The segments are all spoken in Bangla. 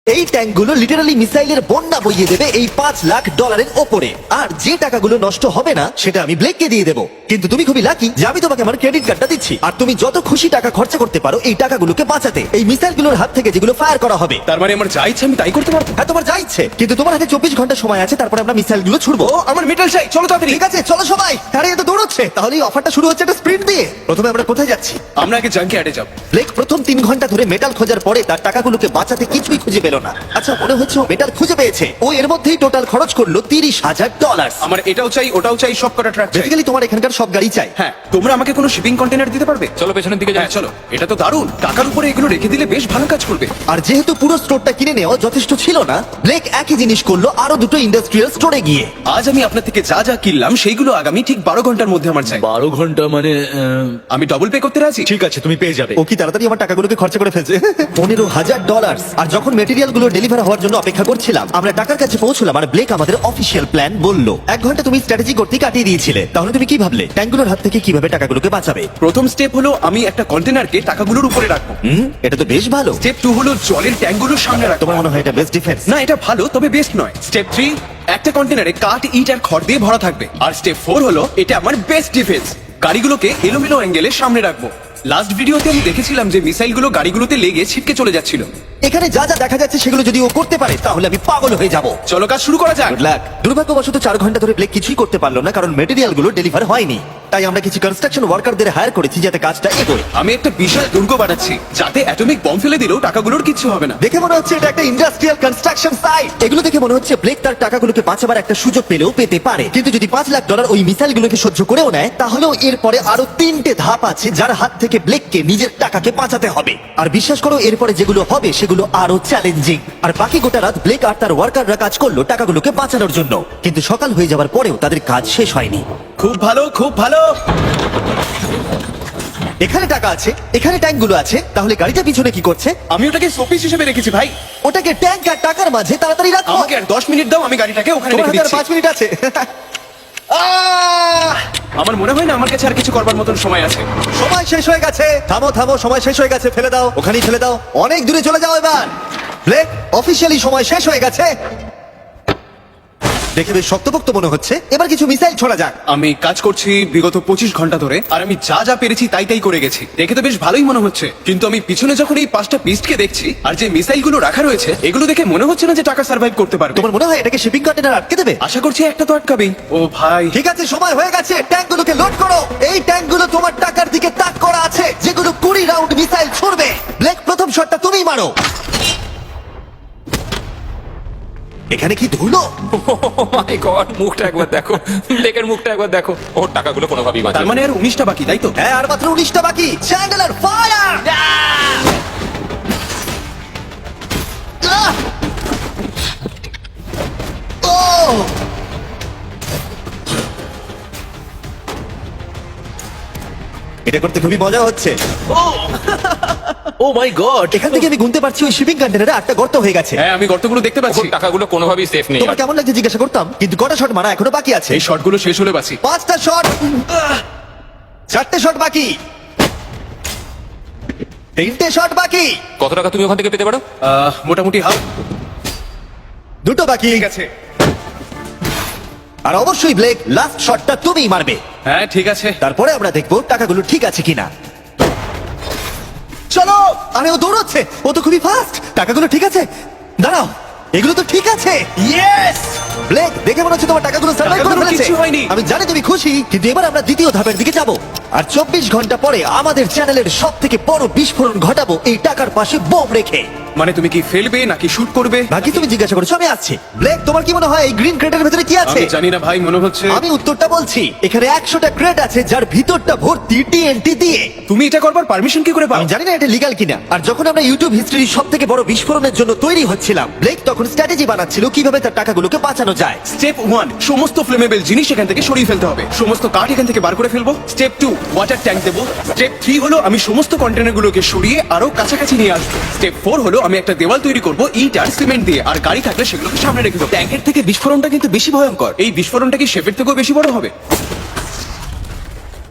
এই ট্যাঙ্কগুলো লিটারালি মিসাইলের বন্যা বইয়ে দেবে এই $5 লাখ ওপরে। আর যে টাকাগুলো নষ্ট হবে না সেটা আমি ব্লেককে দিয়ে দেবো। কিন্তু তুমি খুবই লাকি যে আমি তোমাকে আমার ক্রেডিট কার্ডটা দিচ্ছি, আর তুমি যত খুশি টাকা খরচা করতে পারো এই টাকাগুলোকে বাঁচাতে, এই মিসাইলগুলোর হাত থেকে যেগুলো ফায়ার করা হবে। তার মানে আমার যা ইচ্ছে আমি তাই করতে পারবো? হ্যাঁ, তোমার যা ইচ্ছে, কিন্তু তোমার হাতে 24 ঘন্টা সময় আছে, তারপরে আমরা মিসাইলগুলো ছুড়বো। ও আমার মেটাল চাই, চলো তাড়াতাড়ি। ঠিক আছে, চলো সবাই। আরে এ তো দৌড়চ্ছে, তাহলে এই অফারটা শুরু হচ্ছে একটা স্প্রিন্ট দিয়ে। প্রথমে আমরা কোথায় যাচ্ছি? আমরা আগে জাঙ্কি অ্যাডে যাব। ব্লেক প্রথম 3 ঘন্টা ধরে মেটাল খোঁজার পরে তার টাকাগুলোকে বাঁচাতে কিছুই খুঁজে পেল না। আচ্ছা, মনে হচ্ছে ও মেটাল খুঁজে পেয়েছে। ও এর মধ্যেই টোটাল খরচ করলো $30,000। আমার এটাও চাই, ওটাও চাই, সব কটা ট্রাক চাই। বেসিক্যালি তোমার এখানকার সব গাড়ি চাই। হ্যাঁ, তোমরা আমাকে কোনো শিপিং কন্টেনার দিতে পারবে? চলো পেছনের দিকে যাই। হ্যাঁ চলো, এটা তো দারুণ। টাকার উপরে এগুলো রেখে দিলে বেশ ভালো কাজ করবে। আর যেহেতু পুরো স্টোরটা কিনে নেওয়া যথেষ্ট ছিল না, ব্লেক একই জিনিস করলো আরো দুটো ইন্ডাস্ট্রিয়াল স্টোরে গিয়ে। আজ আমি আপনার থেকে যা যা কিনলাম সেইগুলো আগামী ঠিক 12 ঘন্টার মধ্যে আমার চাই। 12 ঘন্টা মানে আমি ডবল পে করতে রাজি। ঠিক আছে, তুমি পেয়ে যাবে। ও কি তাড়াতাড়ি আমার টাকাগুলোকে খরচা করে ফেলছে। $15,000। আর যখন মেটেরিয়াল গুলো ডেলিভার হওয়ার জন্য অপেক্ষা করছিলাম, আমরা টাকার কাছে পৌঁছলাম আর ব্লেক আমাদের অফিসিয়াল প্ল্যান বললো। 1 ঘন্টা তুমি স্ট্র্যাটেজি করতে কাটিয়ে দিয়েছিলে, তাহলে তুমি কি ভাবলে ট্যাঙ্কগুলোর হাত থেকে কিভাবে টাকাগুলোকে বাঁচাবে? প্রথম স্টেপ হলো আমি একটা কন্টেনারকে টাকাগুলোর উপরে রাখবো। এটা তো বেশ ভালো। স্টেপ 2 হলো জলের ট্যাঙ্কগুলোর সামনে রাখবো। তোমার মনে হয় এটা বেস্ট ডিফেন্স? না, এটা ভালো তবে বেস্ট নয়। স্টেপ 3, একটা কন্টেনারে কাঠ, ইট আর খড় দিয়ে ভরা থাকবে। আর স্টেপ 4 হলো এটা আমার বেস্ট ডিফেন্স, গাড়িগুলোকে এলোমেলো অ্যাঙ্গেলে সামনে রাখবো। লাস্ট ভিডিওতে আমি দেখেছিলাম যে মিসাইলগুলো গাড়িগুলোতে লেগে ছিটকে চলে যাচ্ছিল। এখানে যা যা দেখা যাচ্ছে সেগুলো যদি ও করতে পারে তাহলে আমি পাগল হয়ে যাব। চলো কাজ শুরু করা যাক। Good luck. দুর্ভাগ্যবশত 4 ঘন্টা ধরে ব্লেক কিছুই করতে পারলো না, কারণ মেটেরিয়ালগুলো ডেলিভার হয়নি। তাই আমরা কিছু কনস্ট্রাকশন ওয়ার্কারদের হায়ার করেছি যাতে কাজটা এগোয়। আমি একটা বিশাল দুর্গ বানাচ্ছি যাতে অ্যাটমিক বম ফেলে দিলেও টাকাগুলোর কিচ্ছু হবে না। দেখে মনে হচ্ছে এটা একটা ইন্ডাস্ট্রিয়াল কনস্ট্রাকশন সাইট। এগুলো দেখে মনে হচ্ছে ব্লেক তার টাকাগুলোকে বাঁচাবার একটা সুযোগ পেলেও পেতে পারে, কিন্তু যদি $5 লাখ ওই মিসাইলগুলোকে সহ্য করেও নেয়, তাহলেও এরপরে আরো 3টে ধাপ আছে যার হাত থেকে ব্লেককে নিজের টাকাকে বাঁচাতে হবে। আর বিশ্বাস করো, এরপরে যেগুলো হবে সেগুলো আরো চ্যালেঞ্জিং। আর বাকি গোটা রাত ব্লেক আর তার ওয়ার্কাররা কাজ করলো টাকাগুলোকে বাঁচানোর জন্য, কিন্তু সকাল হয়ে যাবার পরেও তাদের কাজ শেষ হয়নি। খুব ভালো, খুব ভালো। এখানে টাকা আছে, এখানে ট্যাঙ্কগুলো আছে, তাহলে গাড়িটা পিছনে কি করছে? আমি ওটাকে শোপিস হিসেবে রেখেছি ভাই। ওটাকে ট্যাঙ্ক আর টাকার মাঝে তাড়াতাড়ি রাখো। আমাকে আর 10 মিনিট দাও, আমি গাড়িটাকে ওখানে তোমার রেখে হাতে আর দিচ্ছি। 5 মিনিট আছে। আমার মনে হয় না আমার কাছে আর কিছু করবার মতন সময় আছে। সময় শেষ হয়ে গেছে। থামো থামো, সময় শেষ হয়ে গেছে। ফেলে দাও, ওখানেই ফেলে দাও। অনেক দূরে চলে যাও এবার। ব্লেক, অফিসিয়ালি সময় শেষ হয়ে গেছে। দেখে বেশ শক্তপোক্ত মনে হচ্ছে। এবার কিছু মিসাইল ছোড়া যাক। আমি কাজ করছি বিগত 25 ঘন্টা ধরে, আর আমি যা যা পেরেছি তাই তাই করে গেছি। দেখে তো বেশ ভালোই মনে হচ্ছে, কিন্তু আমি পিছনে যখন এই 5টা পিস্টকে দেখছি আর যে মিসাইলগুলো রাখা রয়েছে, এগুলো দেখে মনে হচ্ছে না যে টাকা সার্ভাইভ করতে পারবে। তোমার মনে হয় এটাকে শিপিং কন্টেনার আটকে দেবে? আশা করছি একটা তো আটকাবেই। ও ভাই, ঠিক আছে, সময় হয়ে গেছে। ট্যাঙ্কগুলোকে লোড করো। এই ট্যাঙ্কগুলো তোমার টাকার দিকে তাক করা আছে, যেগুলো 20 রাউন্ড মিসাইল ছুড়বে। ব্লেক, প্রথম শটটা তুমিই মারো। এখানে কি ধুলো? মাই গড, মুখটা একবার দেখো, ব্লেকের মুখটা একবার দেখো। ওর টাকাগুলো কোনোভাবেই তার বাঁচবে। মানে আর 19টা বাকি, তাই তো? হ্যাঁ, আর মাত্র 19টা বাকি। Chandler, fire! এটা করতে খুবই মজা হচ্ছে। ও মাই গড, এখান থেকে আমি গুনতে পারছি ওই শিপিং কন্টেনারে 8টা গর্ত হয়ে গেছে। হ্যাঁ আমি গর্তগুলো দেখতে পাচ্ছি। ওর টাকাগুলো কোনোভাবেই সেফ নেই। তোমার কেমন লাগছে জিজ্ঞাসা করতাম, কিন্তু কটা শট মারা এখনো বাকি আছে। এই শটগুলো শেষ হলে বাঁচি। 5টা শট, 4টে শট বাকি, 3টে শট বাকি, কত টাকা তুমি ওখান থেকে পেতে পারো? মোটামুটি হাফ। 2টো বাকি। ঠিক আছে। আর অবশ্যই ব্লেক, লাস্ট শটটা তুমিই মারবে। হ্যাঁ ঠিক আছে। তারপরে আমরা দেখবো টাকাগুলো ঠিক আছে কিনা। চলো। আরে ও দৌড়চ্ছে, ও তো খুবই ফাস্ট। টাকাগুলো ঠিক আছে? দাঁড়াও, এগুলো তো ঠিক আছে। ইয়েস! ব্লেক, দেখে মনে হচ্ছে তোমার টাকাগুলো সার্ভাইভ করে টাকাগুলো ফেলেছে। কিচ্ছু হয়নি। আমি জানি তুমি খুশি, কিন্তু এবার আমরা দ্বিতীয় ধাপের দিকে যাব। আর 24 ঘন্টা পরে আমাদের চ্যানেলের সব থেকে বড় বিস্ফোরণ ঘটাবো এই টাকার পাশে বোম রেখে। মানে তুমি কি ফেলবে নাকি শুট করবে? বাকি তুমি জিজ্ঞাসা করছো, আমি আসছি। ব্লেক, তোমার কি মনে হয় এই গ্রিন ক্রেটের ভেতরে কি আছে? আমি জানি না ভাই, মনে হচ্ছে। আমি উত্তরটা বলছি। এখানে 100টা ক্রেট আছে যার ভিতরটা ভর্তি টিএনটি দিয়ে। তুমি এটা করবার পারমিশন কি করে পাও? আমি জানি না এটা লিগ্যাল কিনা। আর যখন আমরা ইউটিউব হিস্ট্রির সব থেকে বড় বিস্ফোরণের জন্য তৈরি হচ্ছিলাম, ব্লেক তখন স্ট্র্যাটেজি বানাচ্ছিল কিভাবে তার টাকাগুলোকে বাঁচানো যায়। স্টেপ 1, সমস্ত ফ্লেমেবল জিনিস এখান থেকে সরিয়ে ফেলতে হবে। সমস্ত কাঠ এখান থেকে বার করে ফেলবো। স্টেপ 2, ওয়াটার ট্যাঙ্ক দেবো। স্টেপ 3 হলো আমি সমস্ত কন্টেনারগুলোকে সরিয়ে আরো কাছাকাছি নিয়ে আসবো। স্টেপ 4 হলো আমি একটা দেওয়াল তৈরি করবো ইট আর সিমেন্ট দিয়ে, আর গাড়ি থাকলে সেগুলোকে সামনে রেখে দেবো। ট্যাঙ্কের থেকে বিস্ফোরণটা কিন্তু বেশি ভয়ঙ্কর। এই বিস্ফোরণটা কি শেপের থেকেও বেশি বড় হবে?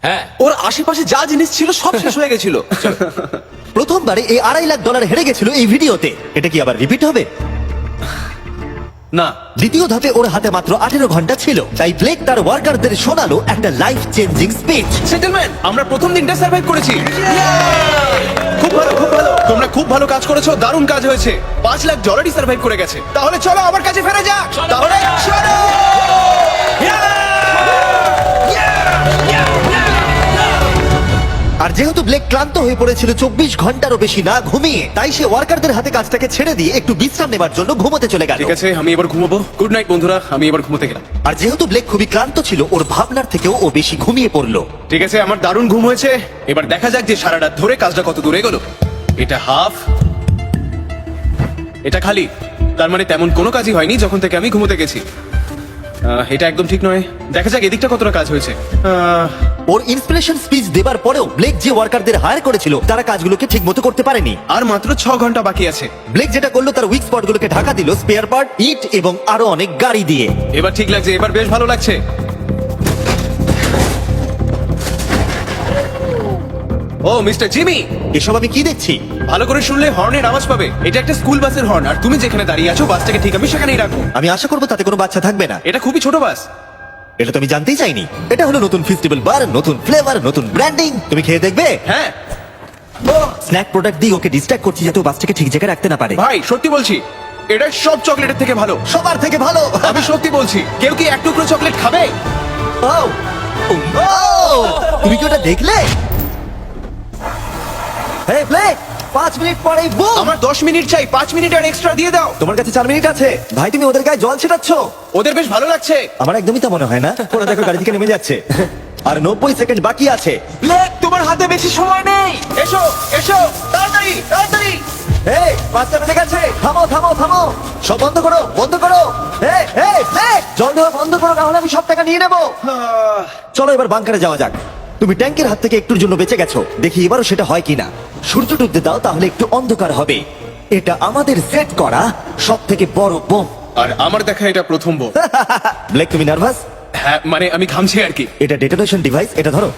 হ্যাঁ ওর আশেপাশে যা জিনিস ছিল সব শেষ হয়ে গেছিল। প্রথমবারে এই $2.5 লাখ হেরে গেছিল এই ভিডিওতে। এটা কি আবার রিপিট হবে? না, দ্বিতীয় ধাপে ওর হাতে মাত্র 18 ঘন্টা ছিল, তাই ব্লেক তার ওয়ার্কারদের শোনালো একটা লাইফ চেঞ্জিং স্পিচ। সেটেলমেন্ট, আমরা প্রথম দিনটা সার্ভাইভ করেছি। খুব ভালো, খুব ভালো, তোমরা খুব ভালো কাজ করেছো, দারুণ কাজ হয়েছে। $5 লাখ সার্ভাইভ করে গেছে। তাহলে চলো আবার কাজে ফেরা যাক। তাহলে চলো। আর যেহেতু ব্লেক ক্লান্ত হয়ে পড়েছিল 24 ঘন্টারও বেশি না ঘুমিয়ে, তাই সে ওয়ার্কারদের হাতে কাজটাকে ছেড়ে দিয়ে একটু বিশ্রাম নেবার জন্য ঘুমোতে চলে গেল। ঠিক আছে, আমি এবার ঘুমাবো। গুড নাইট বন্ধুরা, আমি এবার ঘুমোতে গেলাম। আর যেহেতু ব্লেক খুবই ক্লান্ত ছিল, ওর ভাবনার থেকেও ও বেশি ঘুমিয়ে পড়লো। ঠিক আছে, আমার দারুণ ঘুম হয়েছে। এবার দেখা যাক যে সারা রাত ধরে কাজটা কত দূরে গেল। এটা হাফ, এটা খালি। তার মানে তেমন কোনো কাজই হয়নি যখন থেকে আমি ঘুমোতে গেছি। এটা একদম ঠিক নয়। দেখা যাক এদিকটা কতটা কাজ হয়েছে। ওর ইন্সপিরেশন স্পিচ দেবার পরেও ব্লেক যে ওয়ার্কারদের হায়ার করেছিল তারা কাজগুলোকে ঠিক মতো করতে পারেনি। আর মাত্র 6 ঘন্টা বাকি আছে। ব্লেক যেটা করলো তার উইক স্পটগুলোকে ঢাকা দিল স্পেয়ার পার্ট, ইট এবং আরো অনেক গাড়ি দিয়ে। এবার ঠিক লাগছে, এবার বেশ ভালো লাগছে। ও মিস্টার জিমি, এসব আমি কি দেখছি? ভালো করে শুনলে হর্নের আওয়াজ পাবে। এটা একটা স্কুল বাসের হর্ন, আর তুমি যেখানে দাঁড়িয়ে আছো বাসটাকে ঠিক আমি সেখানেই রাখো। আমি আশা করবো তাতে কোনো বাচ্চা থাকবে না। এটা খুবই ছোট বাস। এটা তো আমি জানতেই চাইনি। এটা হলো নতুন ফেস্টিভ্যাল বার, নতুন ফ্লেভার, নতুন ব্র্যান্ডিং। তুমি খেয়ে দেখবে? হ্যাঁ স্ন্যাক প্রোডাক্ট দিয়ে ওকে ডিস্ট্র্যাক্ট করছি যাতে ও বাসটাকে ঠিক জায়গায় রাখতে না পারে। ভাই, সত্যি বলছি, এটা সব চকলেটের থেকে ভালো। সবার থেকে ভালো। আমি সত্যি বলছি। কেউ কি এক টুকরো চকলেট খাবে? ও, ও, তুমি কি ওটা দেখলে? হে ব্লেক, 5 মিনিট পরেই বুম। আমার 10 মিনিট চাই, 5 মিনিট আর এক্সট্রা দিয়ে দাও। তোমার কাছে 4 মিনিট আছে। ভাই তুমি ওদের গায়ে জল ছিটাচ্ছ। ওদের বেশ ভালো লাগছে। আমার একদমই তা মনে হয় না। ওরা দেখো গাড়ি থেকে নেমে যাচ্ছে। আর 90 সেকেন্ড বাকি আছে। ব্লেক, তোমার হাতে বেশি সময় নেই। এসো এসো, তাড়াতাড়ি তাড়াতাড়ি। এই, বাচ্চা বেঁচে গেছে। থামো থামো থামো, সব বন্ধ করো, বন্ধ করো। এই এই ব্লেক, জল দেওয়া বন্ধ করো, না হলে আমি সব টাকা নিয়ে নেবো। চলো এবার বাংকারে যাওয়া যাক। তুমি ট্যাঙ্কের হাত থেকে একটুর জন্য বেঁচে গেছো। দেখি এবারও সেটা হয় কিনা। সূর্য ডুবতে দাও, তাহলে একটু অন্ধকার হবে। এটা আমাদের সেট করা সব থেকে বড় বোম। আর আমার দেখা এটা প্রথম বোম। ব্লেক তুমি নার্ভাস? হ্যাঁ, মানে আমি ঘামছি আর কি। এটা ডেটোনেশন ডিভাইস, এটা ধরো।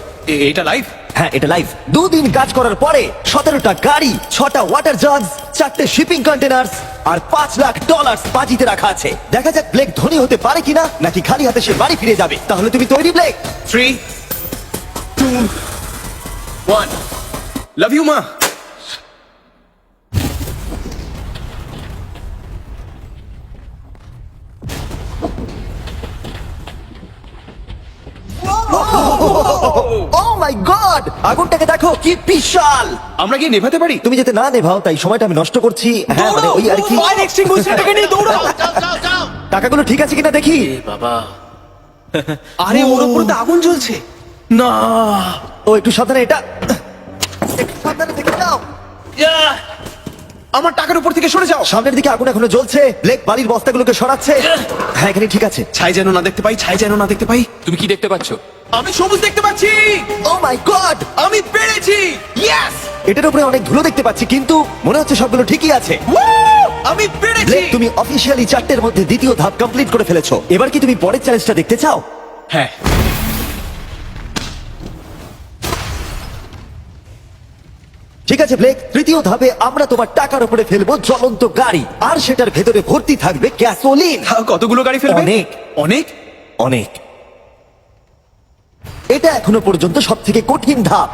এটা লাইভ? হ্যাঁ, এটা লাইভ। 2 দিন কাজ করার পরে 17টা গাড়ি, 6টা ওয়াটার জাগস, 4টে শিপিং কন্টেনার্স আর $5 লাখ বাজিতে রাখা আছে। দেখা যাক ব্লেক ধনী হতে পারে কিনা, নাকি খালি হাতে সে বাড়ি ফিরে যাবে। তাহলে তুমি তৈরি ব্লেক? 3, 2, 1। লাভ ইউ মা। ও মাই গড, আগুনটাকে দেখো কি বিশাল। আমরা কি নেভাতে পারি? তুমি যেতে না নেভাও, তাই সময়টা আমি নষ্ট করছি। হ্যাঁ মানে ওই আর কি। ফায়ার এক্সটিংগুইশারটাকে নিয়ে দৌড়াও। টাকাগুলো ঠিক আছে কিনা দেখি। আরে ওর উপরে তো আগুন জ্বলছে। না, ও একটু সাবধানে, এটা একটু সাবধানে থেকে যাও। আমার টাকার উপর থেকে সরে যাও। সামনের দিকে আগুন এখনো জ্বলছে। ব্লেক বাড়ির বস্তাগুলোকে সরাচ্ছে। হ্যাঁ এখানে ঠিক আছে। ছাই যেন না দেখতে পাই, ছাই যেন না দেখতে পাই। তুমি কি দেখতে পাচ্ছ? আমি সবুজ দেখতে পাচ্ছি। ও মাই গড, আমি পেরেছি। ইয়েস, এটার উপরে অনেক ধুলো দেখতে পাচ্ছি, কিন্তু মনে হচ্ছে সবগুলো ঠিকই আছে। আমি পেরেছি। ব্লেক তুমি অফিসিয়ালি 4টের মধ্যে দ্বিতীয় ধাপ কমপ্লিট করে ফেলেছো। এবার কি তুমি পরের চ্যালেঞ্জটা দেখতে চাও? হ্যাঁ, ঠিক আছে ব্লেক, তৃতীয় ধাপে আমরা তোমার টাকার উপরে ফেলবো জ্বলন্ত গাড়ি, আর সেটার ভেতরে ভর্তি থাকবে গ্যাসোলিন। কতগুলো গাড়ি ফেলবে? অনেক অনেক অনেক। এটা এখনো পর্যন্ত সব থেকে কঠিন ধাপ।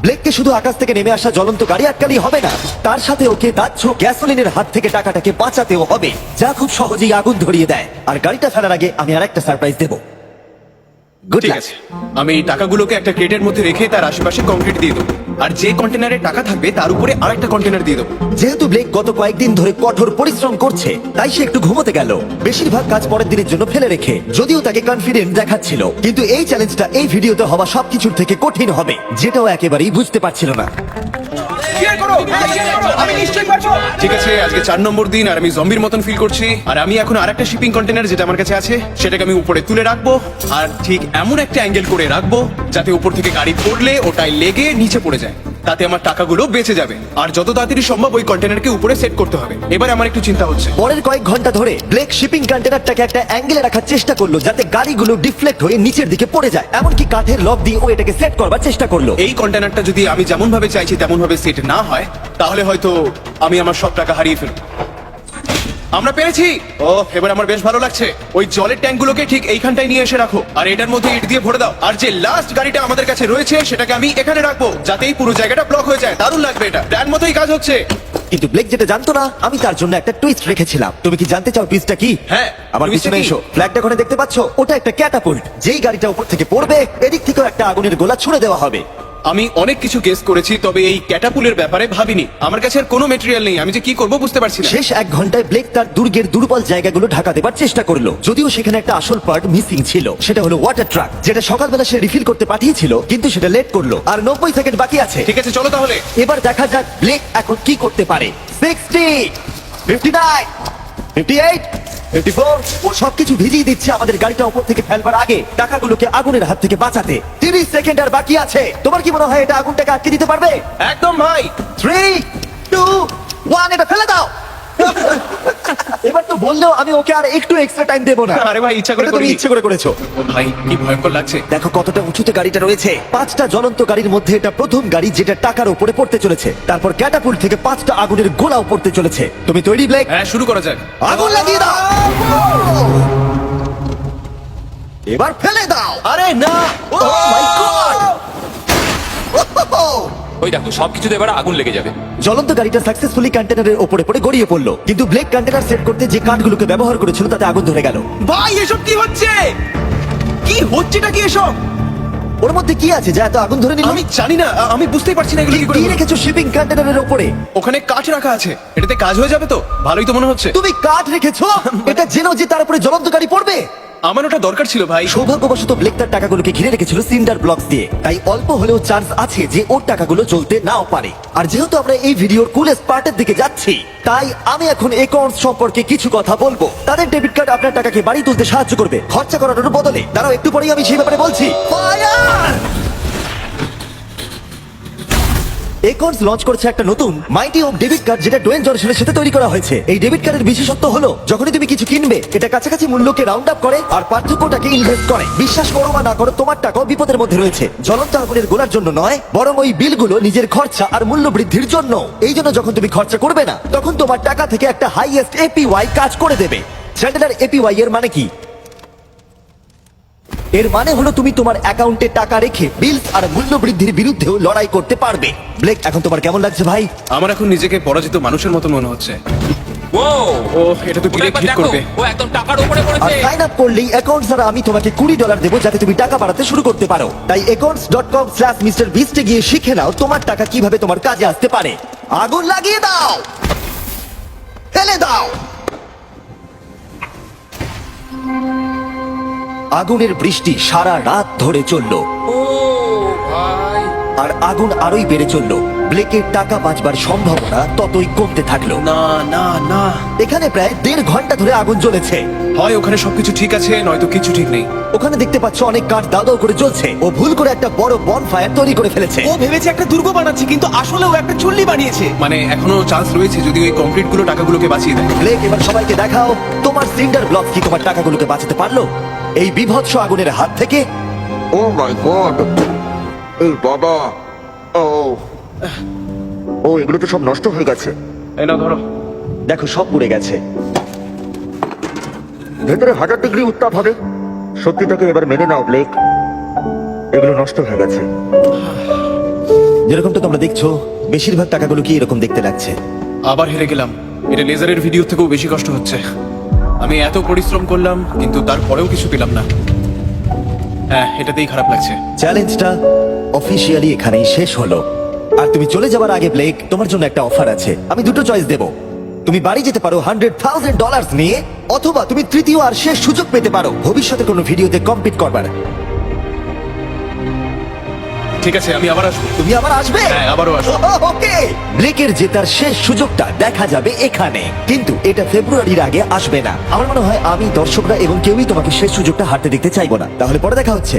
ব্লেককে শুধু আকাশ থেকে নেমে আসা জ্বলন্ত গাড়ি আটকালেই হবে না, তার সাথে ওকে দাহ্য গ্যাসোলিনের হাত থেকে টাকাটাকে বাঁচাতেও হবে, যা খুব সহজেই আগুন ধরিয়ে দেয়। আর গাড়িটা ফেলার আগে আমি আরেকটা সারপ্রাইজ দেবো। গুড ঠিক লাক। আছে, আমি এই টাকাগুলোকে একটা ক্রেটের মধ্যে রেখে তার আশেপাশে কংক্রিট দিয়ে দেবো। আর যে কন্টেনারে টাকা থাকবে তার উপরে আরেকটা কন্টেনার দিয়ে দেবো। যেহেতু ব্লেক গত কয়েকদিন ধরে কঠোর পরিশ্রম করছে, তাই সে একটু ঘুমোতে গেল, বেশিরভাগ কাজ পরের দিনের জন্য ফেলে রেখে। যদিও তাকে কনফিডেন্ট দেখাচ্ছিল, কিন্তু এই চ্যালেঞ্জটা এই ভিডিওতে হওয়া সবকিছুর থেকে কঠিন হবে, যেটাও একেবারেই বুঝতে পারছিল না। Cheer করো, আমি নিশ্চয়ই পারবো। ঠিক আছে, আজকে 4 নম্বর দিন আর আমি জম্বির মতন ফিল করছি। আর আমি এখন আরেকটা শিপিং কন্টেনার যেটা আমার কাছে আছে সেটাকে আমি উপরে তুলে রাখবো, আর ঠিক এমন একটা অ্যাঙ্গেল করে রাখবো যাতে উপর থেকে গাড়ি পড়লে ওটাই লেগে নিচে পড়ে যায়। তাতে আমার টাকাগুলো বেঁচে যাবে। আর যত তাড়াতাড়ি সম্ভব ওই কন্টেনারকে উপরে সেট করতে হবে। এবার আমার একটু চিন্তা হচ্ছে। পরের কয়েক ঘন্টা ধরে ব্লেক শিপিং কন্টেনারটাকে একটা অ্যাঙ্গেলে রাখার চেষ্টা করলো যাতে গাড়িগুলো ডিফ্লেক্ট হয়ে নিচের দিকে পড়ে যায়। এমনকি কাঠের লক দিয়ে ও এটাকে সেট করবার চেষ্টা করলো। এই কন্টেনারটা যদি আমি যেমন ভাবে চাইছি তেমন ভাবে সেট না হয়, তাহলে হয়তো আমি আমার সব টাকা হারিয়ে ফেলব। আমরা পেরেছি। ও, এবার আমার বেশ ভালো লাগছে। ওই জলের ট্যাঙ্কগুলোকে ঠিক এইখানটায় নিয়ে এসে রাখো, আর এটার মধ্যে ইট দিয়ে ভরে দাও। আর যে লাস্ট গাড়িটা আমাদের কাছে রয়েছে সেটাকে আমি এখানে রাখবো, যাতে এই পুরো জায়গাটা ব্লক হয়ে যায়। দারুণ লাগবে, এটা প্ল্যান মতোই কাজ হচ্ছে। কিন্তু ব্লেক যেটা জানতো না, আমি তার জন্য একটা টুইস্ট রেখেছিলাম। তুমি কি জানতে চাও টুইস্টটা কি? হ্যাঁ, আমার twist টা পিছনে কি? এসো। ফ্ল্যাগটা ওখানে দেখতে পাচ্ছ? ওটা একটা ক্যাটাপুল্ট। যেই গাড়িটা উপর থেকে পড়বে, এদিক থেকেও একটা আগুনের গোলা ছুড়ে দেওয়া হবে। আমি অনেক কিছু গেস করেছি, তবে এই ক্যাটাপুলের ব্যাপারে ভাবিনি। আমার কাছে আর কোনো মেটেরিয়াল নেই, আমি যে কি করব বুঝতে পারছি না। শেষ 1 ঘন্টায় ব্লেক তার দুর্গের দুর্বল জায়গাগুলো ঢাকা দেবার চেষ্টা করলো, যদিও সেখানে একটা আসল পার্ট মিসিং ছিল। সেটা হলো ওয়াটার ট্রাক, যেটা সকালবেলা সে রিফিল করতে পাঠিয়েছিল, কিন্তু সেটা লেট করলো। আর 90 সেকেন্ড বাকি আছে। ঠিক আছে, চলো তাহলে। এবার দেখা যাক ব্লেক এখন কি করতে পারে। 60, 59, 58, 54। ও সবকিছু ভিজিয়ে দিচ্ছে আমাদের গাড়িটা উপর থেকে ফেলবার আগে, টাকাগুলোকে আগুনের হাত থেকে বাঁচাতে। 30 সেকেন্ড আর বাকি আছে। তোমার কি মনে হয় এটা আগুনটাকে আটকে দিতে পারবে? একদম ভাই। 3, 2, 1, এটা ফেলে দাও। এবার তো বললেও আমি ওকে আর একটু এক্সট্রা টাইম দেবো না। আরে ভাই, ইচ্ছা করে এটা তুমি করিনি। ইচ্ছে করে করেছো। ও ভাই, কি ভয়ঙ্কর লাগছে। দেখো কতটা উঁচুতে গাড়িটা রয়েছে। 5টা জ্বলন্ত গাড়ির মধ্যে এটা প্রথম গাড়ি যেটা টাকার উপরে পড়তে চলেছে। তারপর ক্যাটাপুল্ট থেকে 5টা আগুনের গোলাও পড়তে চলেছে। তুমি তৈরি ব্লেক? হ্যাঁ, শুরু করা যাক। আগুন লাগিয়ে দাও। এবার ফেলে দাও। আরে না, ও মাই গড! ওই দেখো সবকিছুতে এবার আগুন লেগে যাবে। জ্বলন্ত গাড়িটা সাকসেসফুলি কন্টেনারের উপরে পড়ে গড়িয়ে পড়লো, কিন্তু ব্লেক কন্টেনার সেট করতে যে কাঠগুলোকে ব্যবহার করেছিল তাতে আগুন ধরে গেল। ভাই এসব কি হচ্ছে? কি হচ্ছেটা কি এসব? ওর মধ্যে কি আছে যা এত আগুন ধরে নিল? আমি জানি না, আমি বুঝতেই পারছি না এগুলো কি করে কি হলো। রেখেছো শিপিং কন্টেনারের উপরে? ওখানে কাঠ রাখা আছে, এটাতে কাজ হয়ে যাবে তো? ভালোই তো মনে হচ্ছে। তুমি কাঠ রেখেছো? এটা জেনো যে তার উপরে জ্বলন্ত গাড়ি পড়বে? আমার ওটা দরকার ছিল ভাই। সৌভাগ্যবশত ব্লেক তার টাকাগুলোকে ঘিরে রেখেছিল সিন্ডার ব্লকস দিয়ে, তাই অল্প হলেও চান্স আছে যে ওর টাকাগুলো চলতে নাও পারে। আর যেহেতু আমরা এই ভিডিওর কুলেস্ট পার্টের দিকে যাচ্ছি, তাই আমি এখন অ্যাকাউন্টস সম্পর্কে কিছু কথা বলবো। তাদের ডেবিট কার্ড আপনার টাকাকে বাড়ি তুলতে সাহায্য করবে খরচা করানোর বদলে। দাঁড়াও, একটু পরেই আমি সেই ব্যাপারে বলছি। ফায়ার! অ্যাকাউন্টস লঞ্চ করছে একটা নতুন মাইটি ওক ডেবিট কার্ড, যেটা ডোয়েন জনসনের সাথে তৈরি করা হয়েছে। এই ডেবিট কার্ডের বিশেষত্ব হলো যখনই তুমি কিছু কিনবে, এটা কাছাকাছি মূল্যকে রাউন্ড আপ করে আর পার্থক্যটাকে ইনভেস্ট করে। বিশ্বাস করো বা না করো, তোমার টাকাও বিপদের মধ্যে রয়েছে। জ্বলন্ত আগুনের গোলার জন্য নয়, বরং ওই বিলগুলো নিজের খরচা আর মূল্য বৃদ্ধির জন্য। এই জন্য যখন তুমি খরচা করবে না, তখন তোমার টাকা থেকে একটা হাইয়েস্ট এপিওয়াই কাজ করে দেবে। চ্যান্ডেলার, এপিওয়াই এর মানে কি? এর মানে হলো তুমি তোমার অ্যাকাউন্টে টাকা রেখে বিলস আর মূল্য বৃদ্ধির বিরুদ্ধেও লড়াই করতে পারবে। ব্লেক, এখন তোমার কেমন লাগছে ভাই? আমার এখন নিজেকে পরাজিত মানুষের মতো মনে হচ্ছে। ও ও, এটা তো ওটা ডিরেক্ট একবার হিট দেখো, করবে। ও একদম টাকার উপরে আর পড়েছে। সাইন আপ করলেই অ্যাকাউন্টস দ্বারা আমি তোমাকে $20 দেবো, যাতে তুমি টাকা বাড়াতে শুরু করতে পারো। তাই accounts.com/MrBeast এ গিয়ে শিখে নাও তোমার টাকা কিভাবে তোমার কাজে আসতে পারে। আগুন লাগিয়ে দাও, ফেলে দাও। আগুনের বৃষ্টি সারা রাত ধরে চললো, ও ভাই, আর আগুন আরোই বেড়ে চললো। ব্লেকের টাকা বাঁচবার সম্ভাবনা ততই কমতে থাকলো। না না না, এখানে প্রায় 1.5 ঘন্টা ধরে আগুন জ্বলেছে। হয় ওখানে সবকিছু ঠিক আছে, নয়তো কিছু ঠিক নেই। ওখানে দেখতে পাচ্ছ অনেক কাঠ দাউ দাউ করে জ্বলছে। ও ভুল করে একটা বড় বনফায়ার তৈরি করে ফেলেছে। ও ভেবেছে একটা দুর্গ বানাচ্ছে, কিন্তু আসলে ও একটা চুল্লি বানিয়েছে। মানে এখনো চান্স রয়েছে যদি ওই কংক্রিট গুলো টাকাগুলোকে বাঁচিয়ে দেয়। ব্লেক, এবার সবাইকে দেখাও তোমার সিন্ডার ব্লক কি তোমার টাকাগুলোকে বাঁচাতে পারলো এই বিভৎস আগুনের হাত থেকে। ও মাই গড! এই বাবা! ও ও, এগুলো তো সব নষ্ট হয়ে গেছে। এই নাও ধরো। দেখো, সব পুড়ে গেছে। ভেতরে 1000 ডিগ্রি উত্তাপ হবে। সত্যিটাকে এবার মেনে নাও ব্লেক, এগুলো নষ্ট হয়ে গেছে। যেরকমটা তোমরা দেখছো, বেশিরভাগ টাকাগুলো কি এরকম দেখতে লাগছে। আবার হেরে গেলাম। এটা লেজারের ভিডিও থেকেও বেশি কষ্ট হচ্ছে। আমি এত পরিশ্রম করলাম, কিন্তু তারপরেও কিছু পেলাম না। হ্যাঁ, এটাতেই খারাপ লাগছে। চ্যালেঞ্জটা অফিসিয়ালি এখানেই শেষ হলো। আর তুমি চলে যাবার আগে ব্লেক, তোমার জন্য একটা অফার আছে। আমি দুটো চয়েস দেব। তুমি বাড়ি যেতে পারো $100,000 নিয়ে, অথবা তুমি তৃতীয় আর শেষ সুযোগ পেতে পারো ভবিষ্যতে কোনো ভিডিওতে কম্পিট করবার। ঠিক আছে, আমি আবার আসবো। তুমি আবার আসবে? হ্যাঁ, আবারও আসবো। ওকে, ব্লেকের জেতার শেষ সুযোগটা দেখা যাবে এখানে, কিন্তু এটা ফেব্রুয়ারির আগে আসবে না। আমার মনে হয় আমি, দর্শকরা এবং কেউই তোমাকে শেষ সুযোগটা হারতে দেখতে চাইবো না। তাহলে পরে দেখা হচ্ছে।